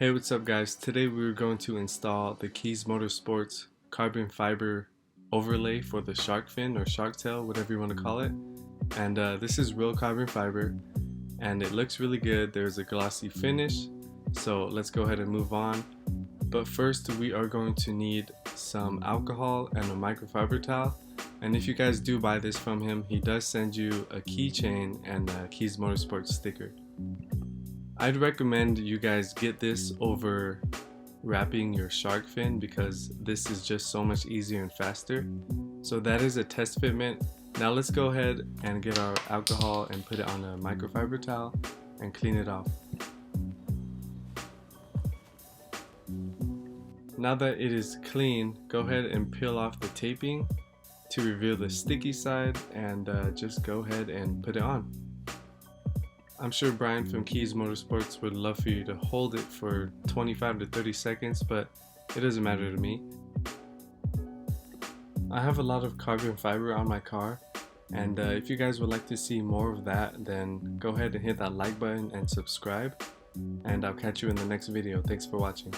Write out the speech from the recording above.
Hey, what's up guys? Today we're going to install the Keys Motorsports carbon fiber overlay for the shark fin or shark tail, whatever you want to call it. And this is real carbon fiber and it looks really good. There's a glossy finish, so let's go ahead and move on. But first we are going to need some alcohol and a microfiber towel. And if you guys do buy this from him, he does send you a keychain and a Keys Motorsports sticker. I'd recommend you guys get this over wrapping your shark fin because this is just so much easier and faster. So that is a test fitment. Now let's go ahead and get our alcohol and put it on a microfiber towel and clean it off. Now that it is clean, go ahead and peel off the taping to reveal the sticky side and just go ahead and put it on. I'm sure Brian from Keys Motorsports would love for you to hold it for 25 to 30 seconds, but it doesn't matter to me. I have a lot of carbon fiber on my car, and if you guys would like to see more of that, then go ahead and hit that like button and subscribe, and I'll catch you in the next video. Thanks for watching.